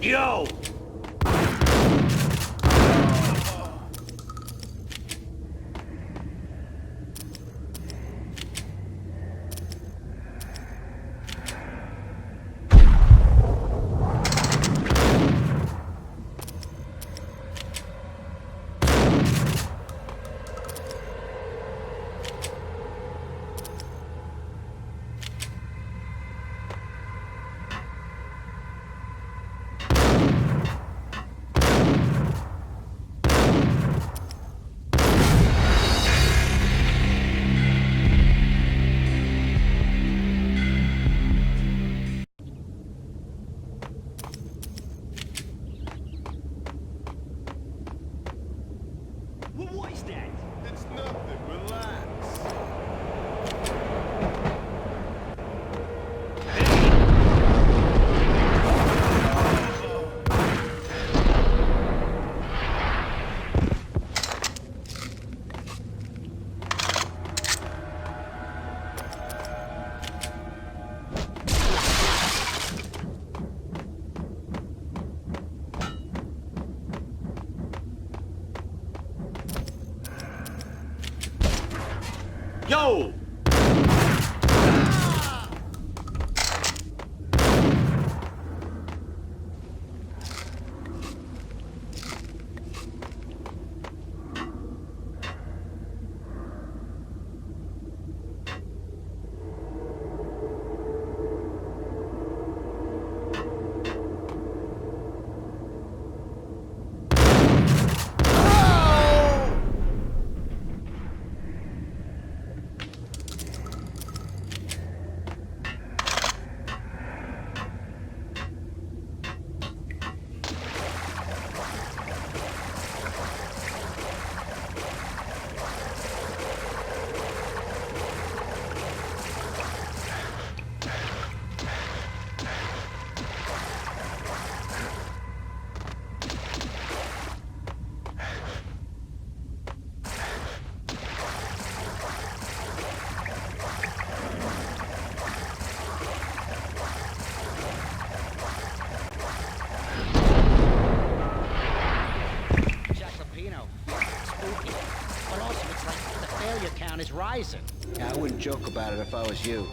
Yo! What is that? It's nothing. Relax. Yo! Is rising. Yeah, I wouldn't joke about it if I was you.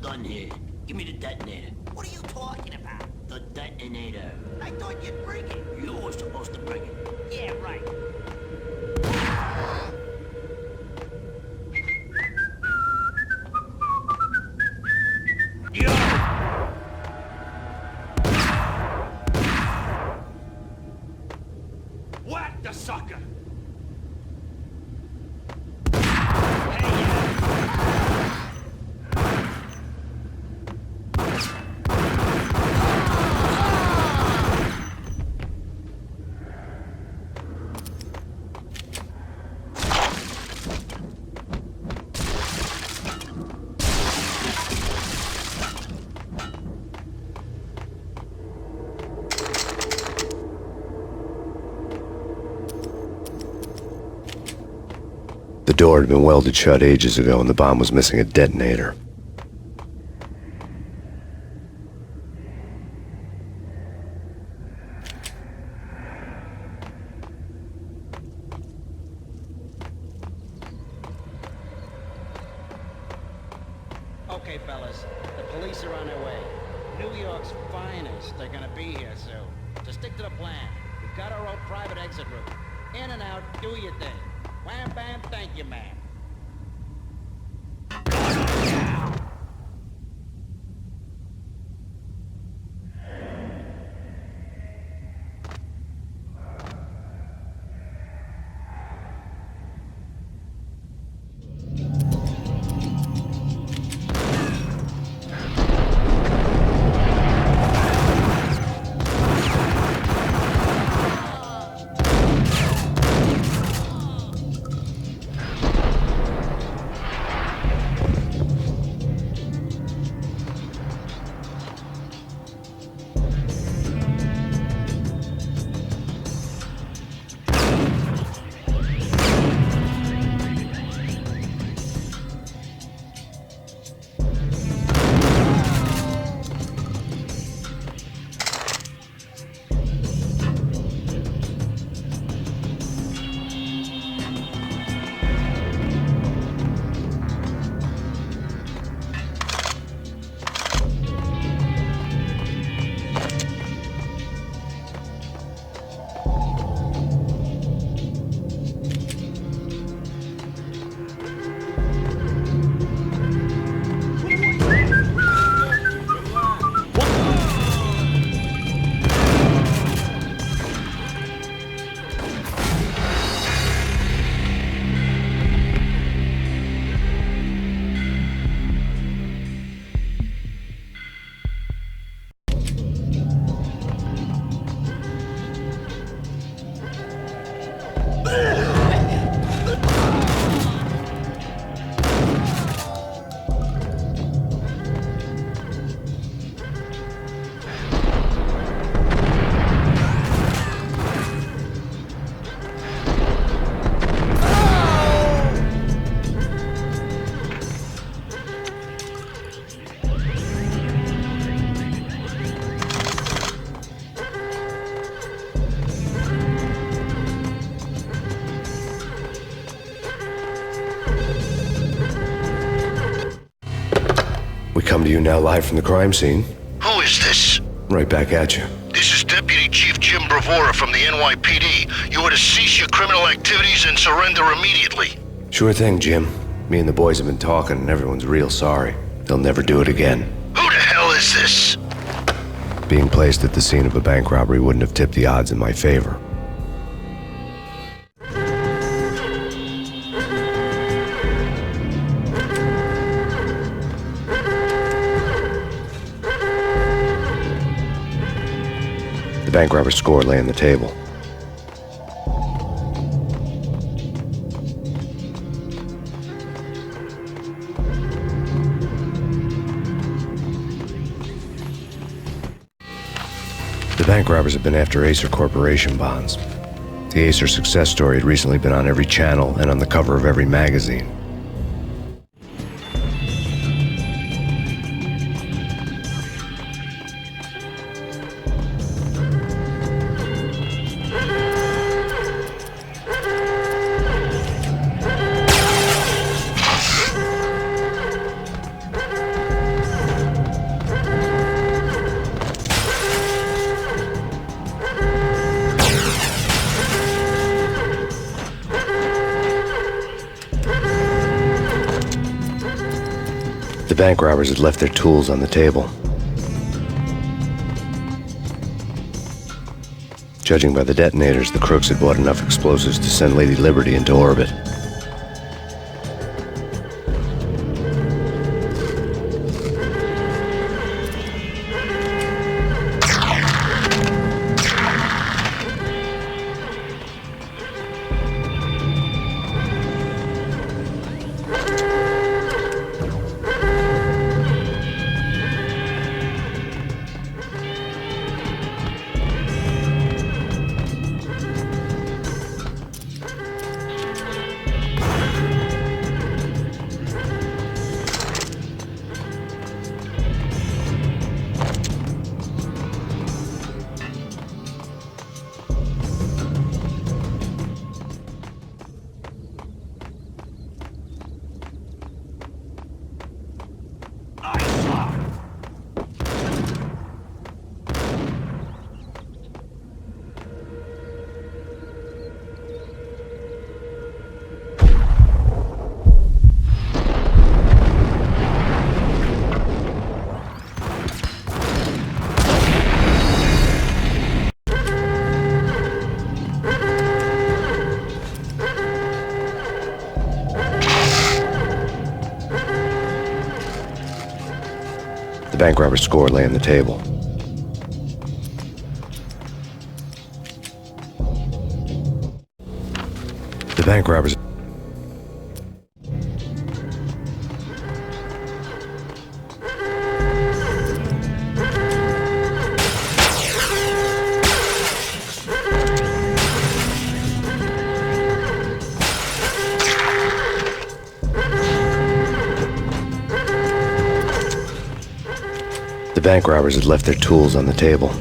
Done here. Give me the detonator. What are you talking about? The detonator. I thought you'd bring it. You were supposed to bring it. Yeah, right. Yo! The door had been welded shut ages ago and the bomb was missing a detonator. Okay, fellas, the police are on their way. New York's finest are gonna be here soon. So stick to the plan. We've got our own private exit route. In and out, do your thing. Wham bam, thank you, ma'am. We come to you now live from the crime scene. Who is this? Right back at you. This is Deputy Chief Jim Bravura from the NYPD. You are to cease your criminal activities and surrender immediately. Sure thing, Jim. Me and the boys have been talking and everyone's real sorry. They'll never do it again. Who the hell is this? Being placed at the scene of a bank robbery wouldn't have tipped the odds in my favor. The bank robber's score lay on the table. The bank robbers have been after Acer Corporation bonds. The Acer success story had recently been on every channel and on the cover of every magazine. The bank robbers had left their tools on the table. Judging by the detonators, the crooks had bought enough explosives to send Lady Liberty into orbit. bank robber's score lay on the table. The bank robbers... The bank robbers had left their tools on the table.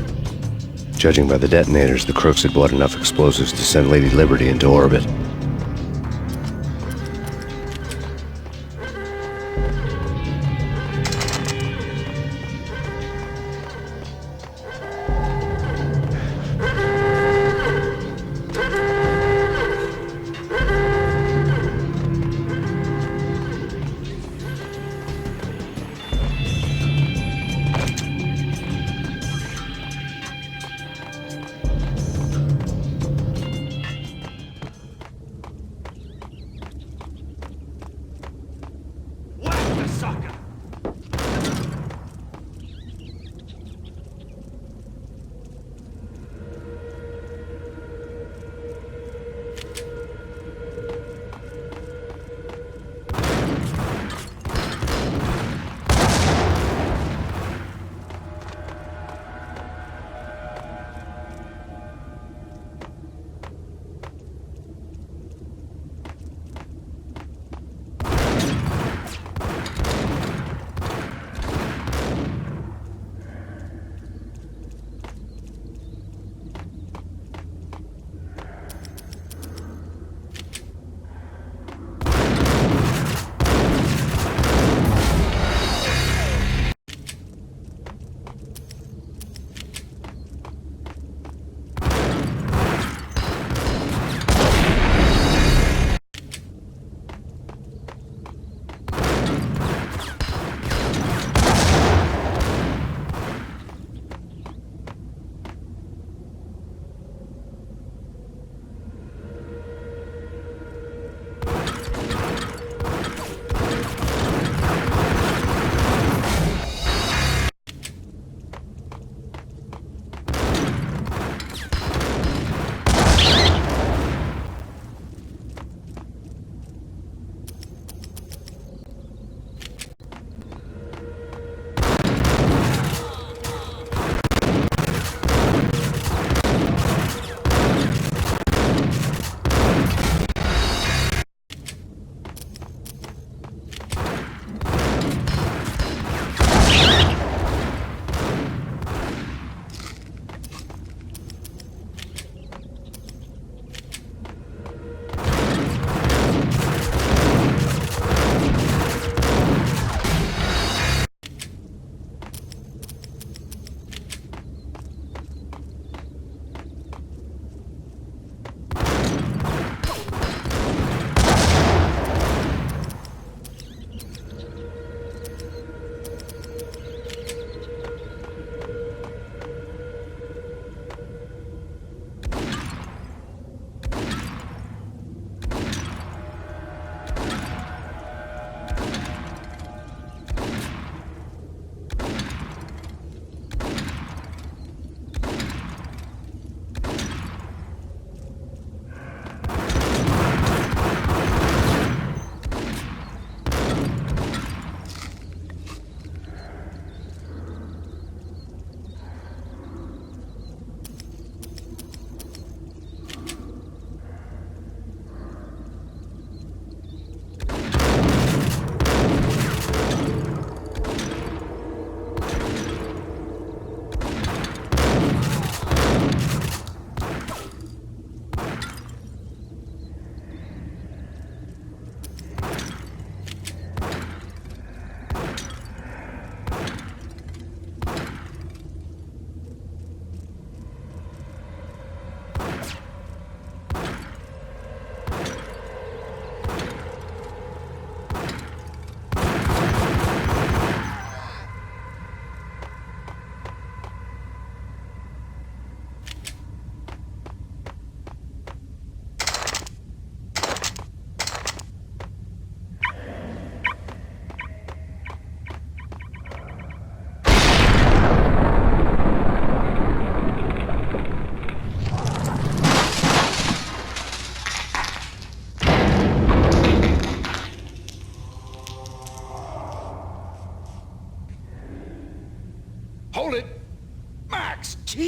Judging by the detonators, the crooks had bought enough explosives to send Lady Liberty into orbit.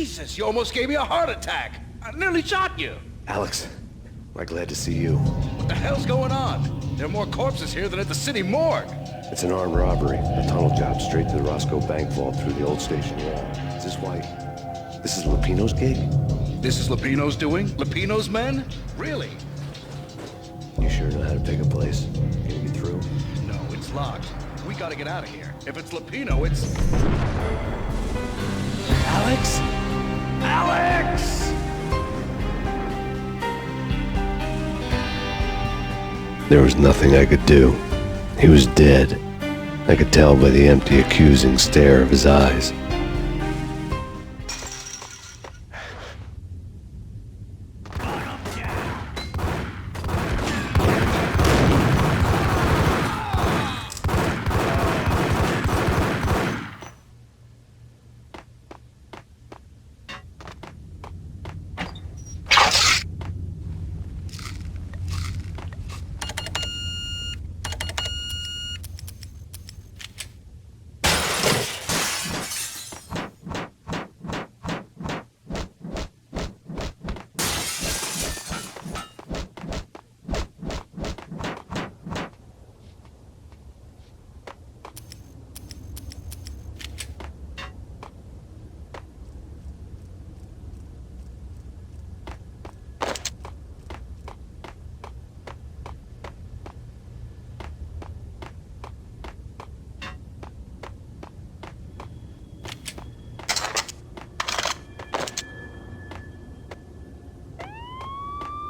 Jesus, you almost gave me a heart attack. I nearly shot you. Alex, I'm glad to see you. What the hell's going on? There are more corpses here than at the city morgue. It's an armed robbery. A tunnel job straight to the Roscoe Bank vault through the old station wall. Is this why? This is Lupino's gig? This is Lupino's doing? Lupino's men? Really? You sure know how to pick a place? Can you get through? No, it's locked. We gotta get out of here. If it's Lupino, it's... Alex? Alex! There was nothing I could do. He was dead. I could tell by the empty, accusing stare of his eyes.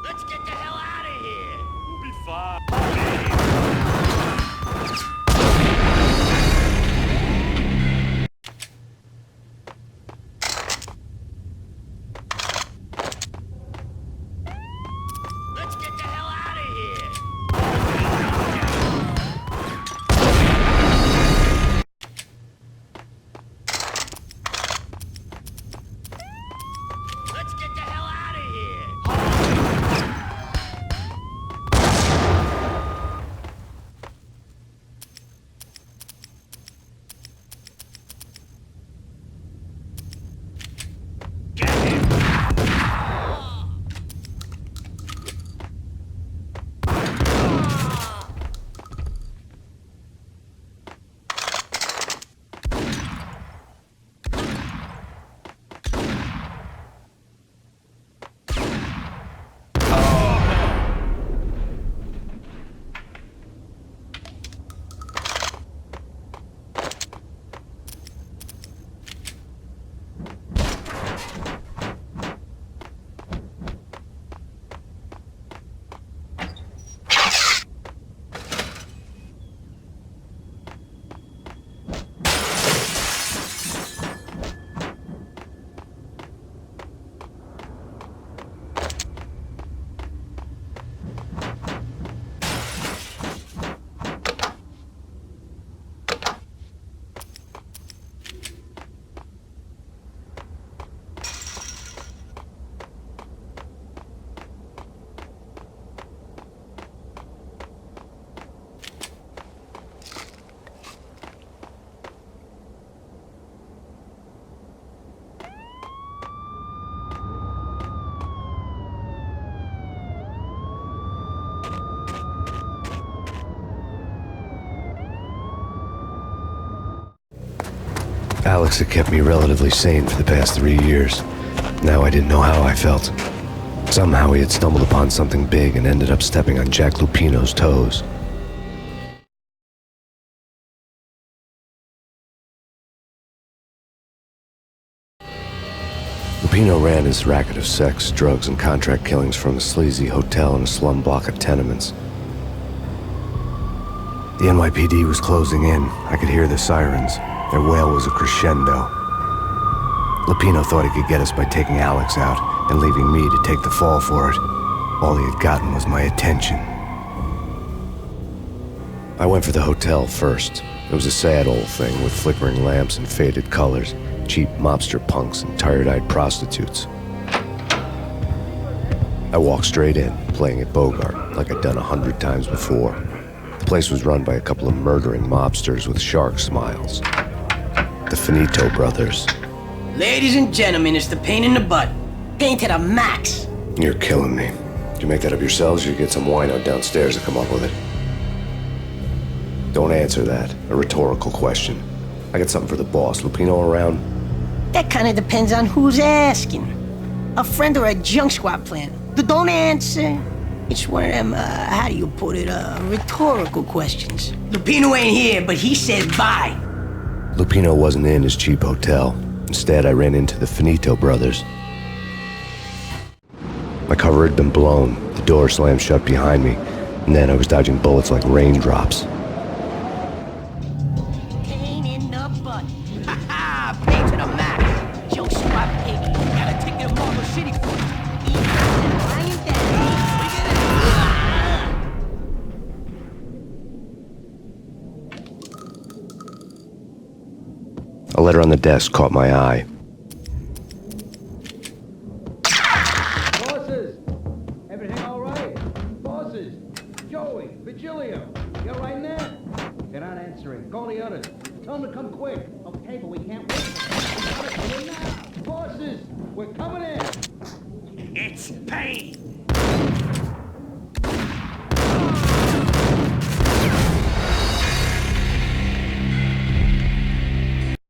Let's get the hell out of here! We'll be fine. Let's get the hell out of here! Let's get the hell out of here! Alex had kept me relatively sane for the past 3 years. Now I didn't know how I felt. Somehow he had stumbled upon something big and ended up stepping on Jack Lupino's toes. Lupino ran his racket of sex, drugs, and contract killings from a sleazy hotel in a slum block of tenements. The NYPD was closing in. I could hear the sirens. Their wail was a crescendo. Lupino thought he could get us by taking Alex out and leaving me to take the fall for it. All he had gotten was my attention. I went for the hotel first. It was a sad old thing with flickering lamps and faded colors, cheap mobster punks and tired-eyed prostitutes. I walked straight in, playing at Bogart like I'd done 100 times before. The place was run by a couple of murdering mobsters with shark smiles. The Finito brothers. Ladies and gentlemen, it's the pain in the butt. Pain to the max. You're killing me. Did you make that up yourselves, or you get some wino downstairs to come up with it? Don't answer that. A rhetorical question. I got something for the boss. Lupino around? That kind of depends on who's asking. A friend or a junk squad plan. Don't answer. It's one of them, how do you put it, rhetorical questions. Lupino ain't here, but he says bye. Lupino wasn't in his cheap hotel. Instead, I ran into the Finito brothers. My cover had been blown. The door slammed shut behind me, and then I was dodging bullets like raindrops. Pain in the butt. Ha ha! Pain to the max. Junk squad baby. Got a ticket to Marble City for you. Lying down. A letter on the desk caught my eye. Bosses! Everything all right? Bosses! Joey! Vigilio! You're right there? They're not answering. Call the others. Tell them to come quick. Okay, but we can't wait. We gotta come in now. Bosses! We're coming in! It's Payne.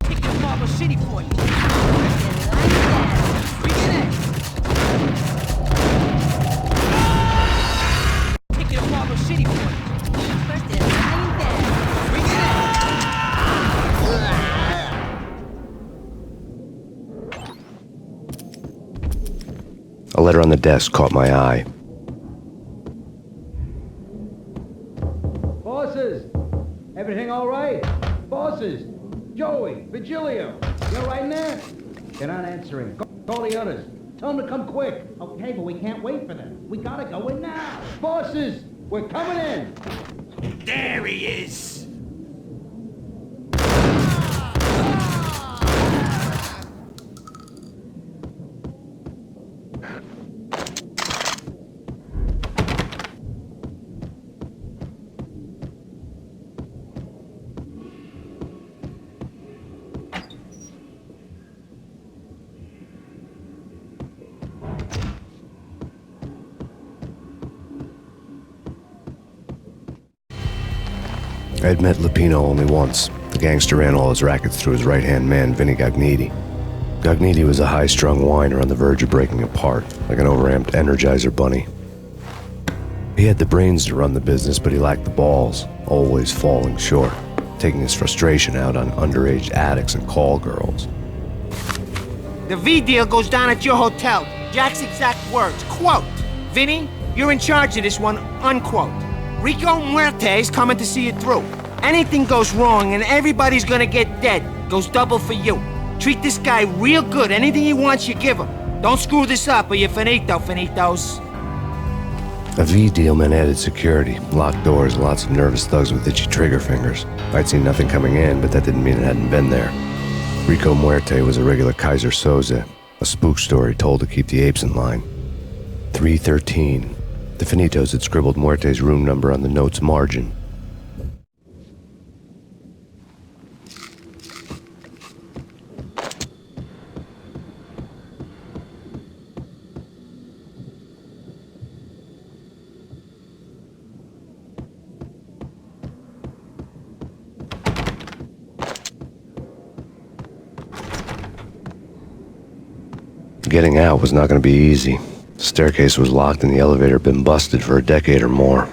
Ticket to Marble City for you. Ticket to Marble City for you. First and lying down. Bring it A letter on the desk caught my eye. Bosses! Everything all right? Bosses! Joey! Vigilio! You're right there? They're not answering. Call the others. Tell them to come quick. Okay, but we can't wait for them. We gotta go in now. Bosses! We're coming in! There he is! I had met Lupino only once. The gangster ran all his rackets through his right-hand man, Vinny Gagniti. Gagniti was a high-strung whiner on the verge of breaking apart, like an overamped Energizer bunny. He had the brains to run the business, but he lacked the balls, always falling short, taking his frustration out on underage addicts and call girls. The V deal goes down at your hotel. Jack's exact words, quote, "Vinny, you're in charge of this one," unquote. Rico Muerte's coming to see it through. Anything goes wrong and everybody's gonna get dead. Goes double for you. Treat this guy real good. Anything he wants, you give him. Don't screw this up or you're finito, finitos. A V deal meant added security, locked doors, and lots of nervous thugs with itchy trigger fingers. I'd seen nothing coming in, but that didn't mean it hadn't been there. Rico Muerte was a regular Kaiser Soze, a spook story told to keep the apes in line. 313. The Finitos had scribbled Muerte's room number on the note's margin. Getting out was not going to be easy. The staircase was locked and the elevator had been busted for a decade or more.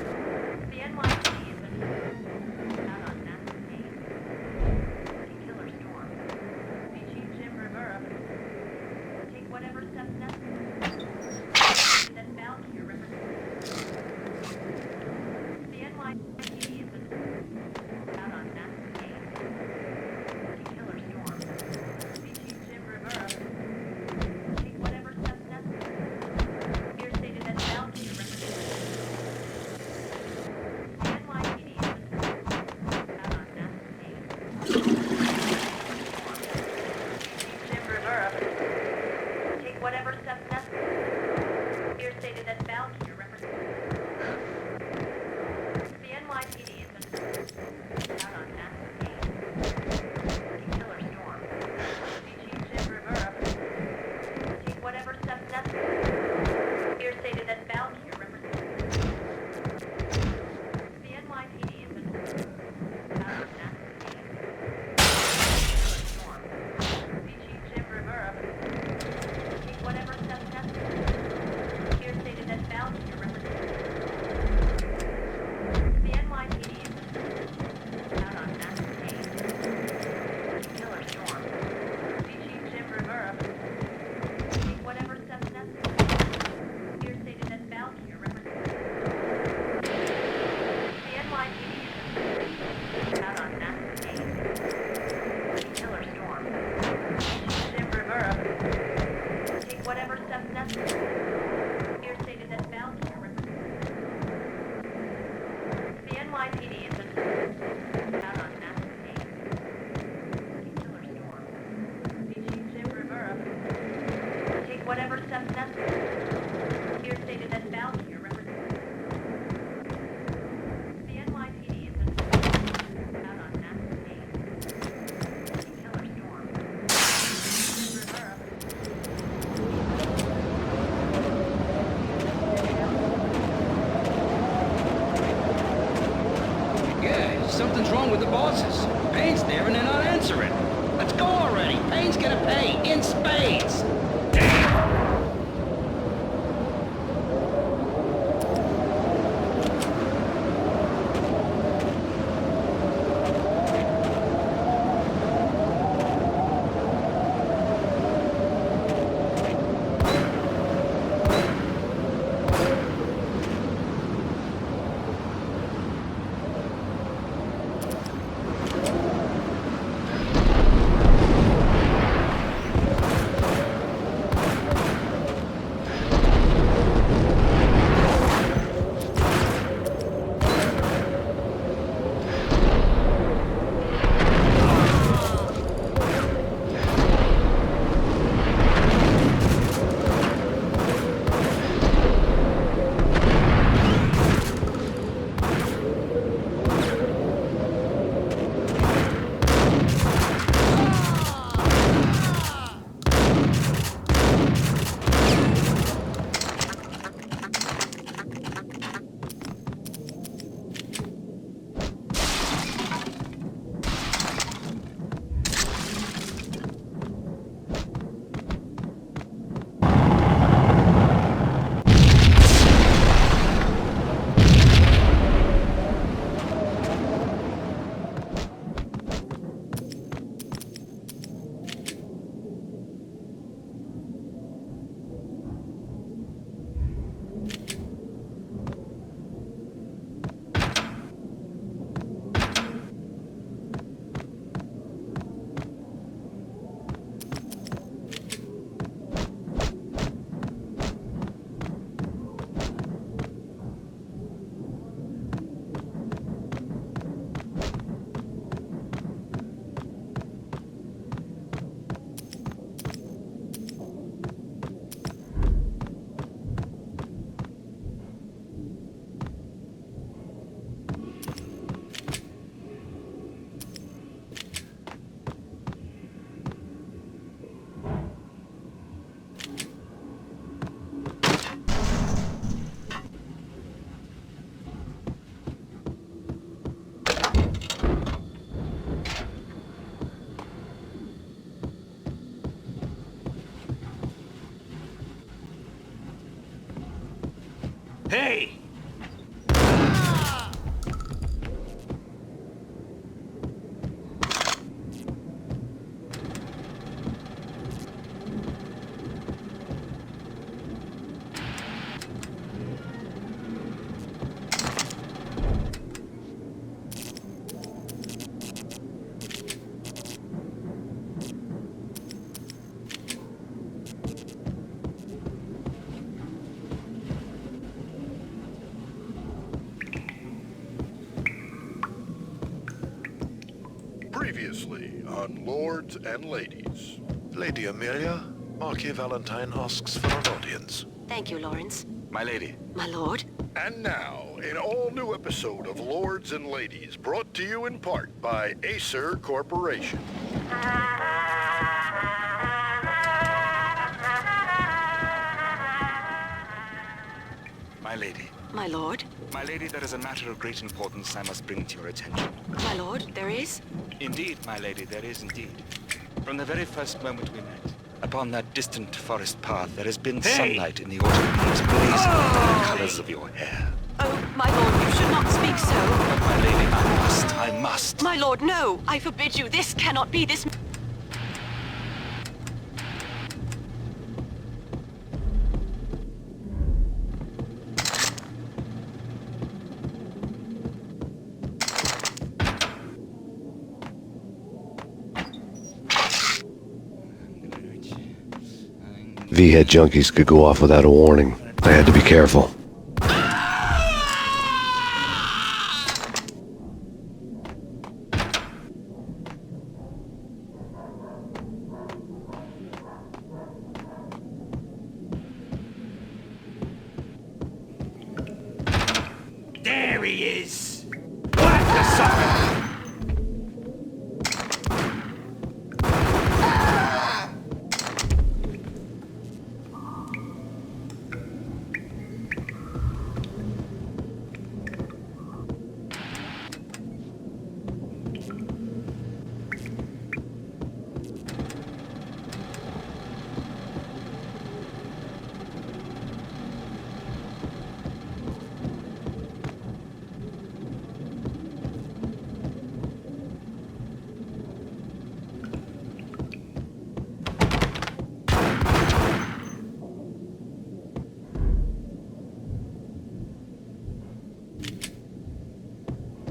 Something's wrong with the bosses. Payne's there and they're not answering. Let's go already. Payne's gonna pay in spades. Hey! Previously on Lords and Ladies. Lady Amelia, Marquis Valentine asks for an audience. Thank you, Lawrence. My lady. My lord. And now, an all-new episode of Lords and Ladies, brought to you in part by Acer Corporation. My lady. My lord. My lady, there is a matter of great importance I must bring to your attention. My lord, there is? Indeed, my lady, there is indeed. From the very first moment we met, upon that distant forest path, there has been sunlight in the autumn leaves blazing with the colors of your hair. Oh, my lord, you should not speak so. But my lady, I must. My lord, no! I forbid you. This cannot be. This... V-head junkies could go off without a warning. I had to be careful. There he is! What the sucker!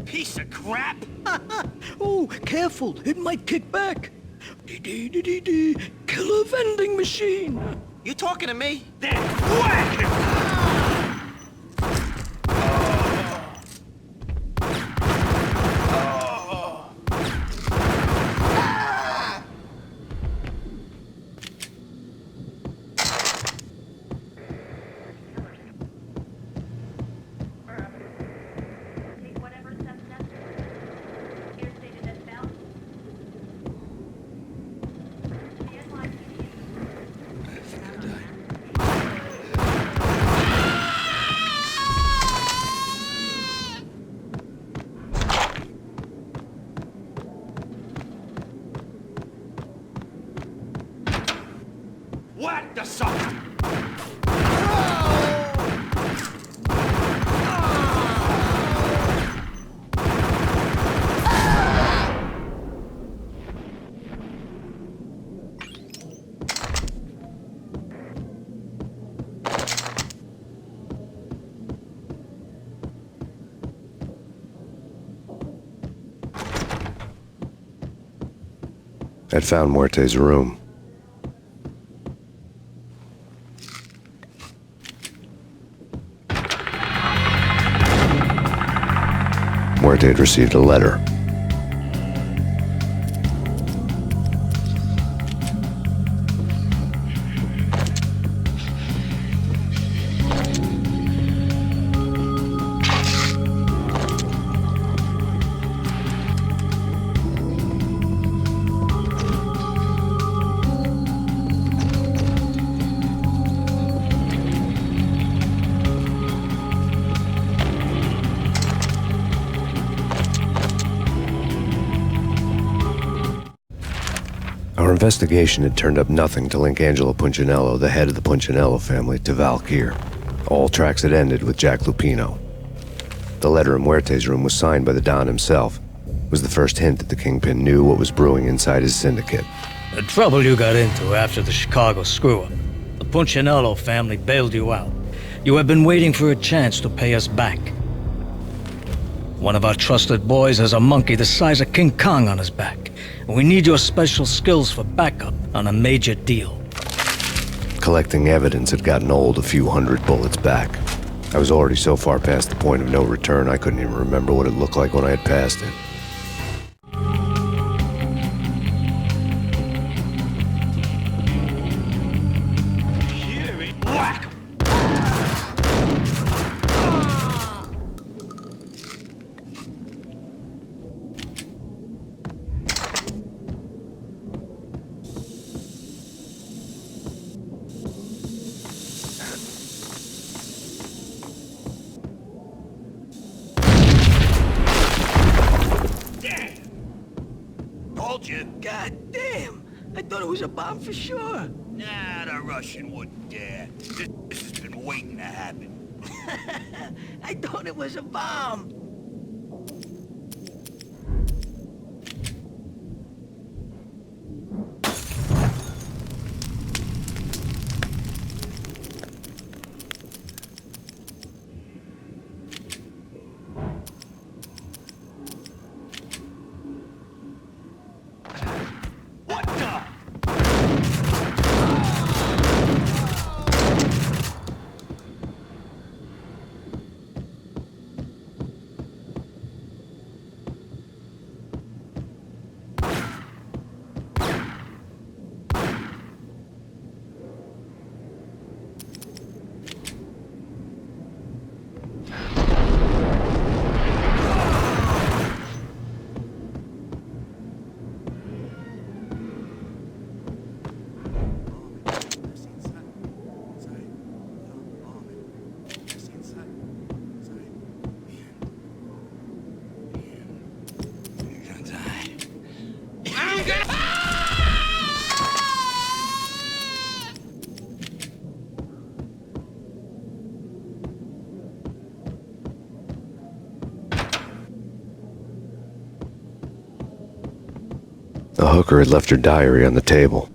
Piece of crap! Oh, careful, it might kick back. Dee-dee-dee-dee-dee, killer vending machine. You talking to me? Then whack him! Whack the sucker! I'd found Muerte's room. Muerte had received a letter. Our investigation had turned up nothing to link Angelo Punchinello, the head of the Punchinello family, to Valkyr. All tracks had ended with Jack Lupino. The letter in Muerte's room was signed by the Don himself. It was the first hint that the Kingpin knew what was brewing inside his syndicate. The trouble you got into after the Chicago screw-up. The Punchinello family bailed you out. You have been waiting for a chance to pay us back. One of our trusted boys has a monkey the size of King Kong on his back. We need your special skills for backup on a major deal. Collecting evidence had gotten old a few hundred bullets back. I was already so far past the point of no return, I couldn't even remember what it looked like when I had passed it. God damn! I thought it was a bomb for sure. Nah, the Russian wouldn't dare. This has been waiting to happen. I thought it was a bomb. The hooker had left her diary on the table.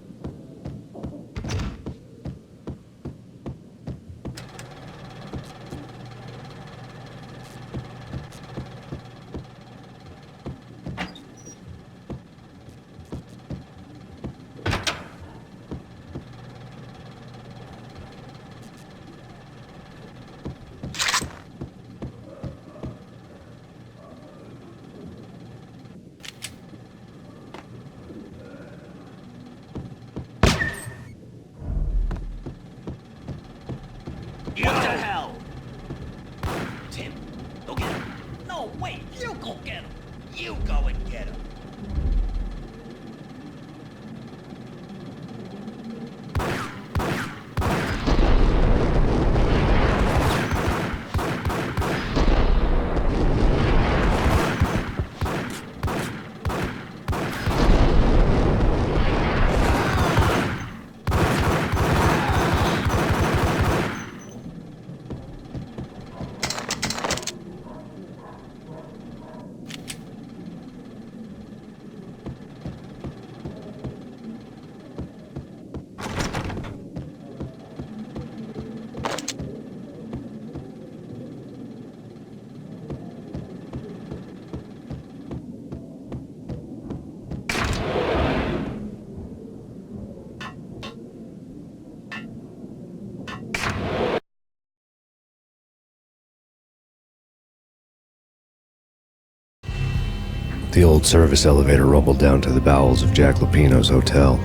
You go and get him. The old service elevator rumbled down to the bowels of Jack Lupino's hotel.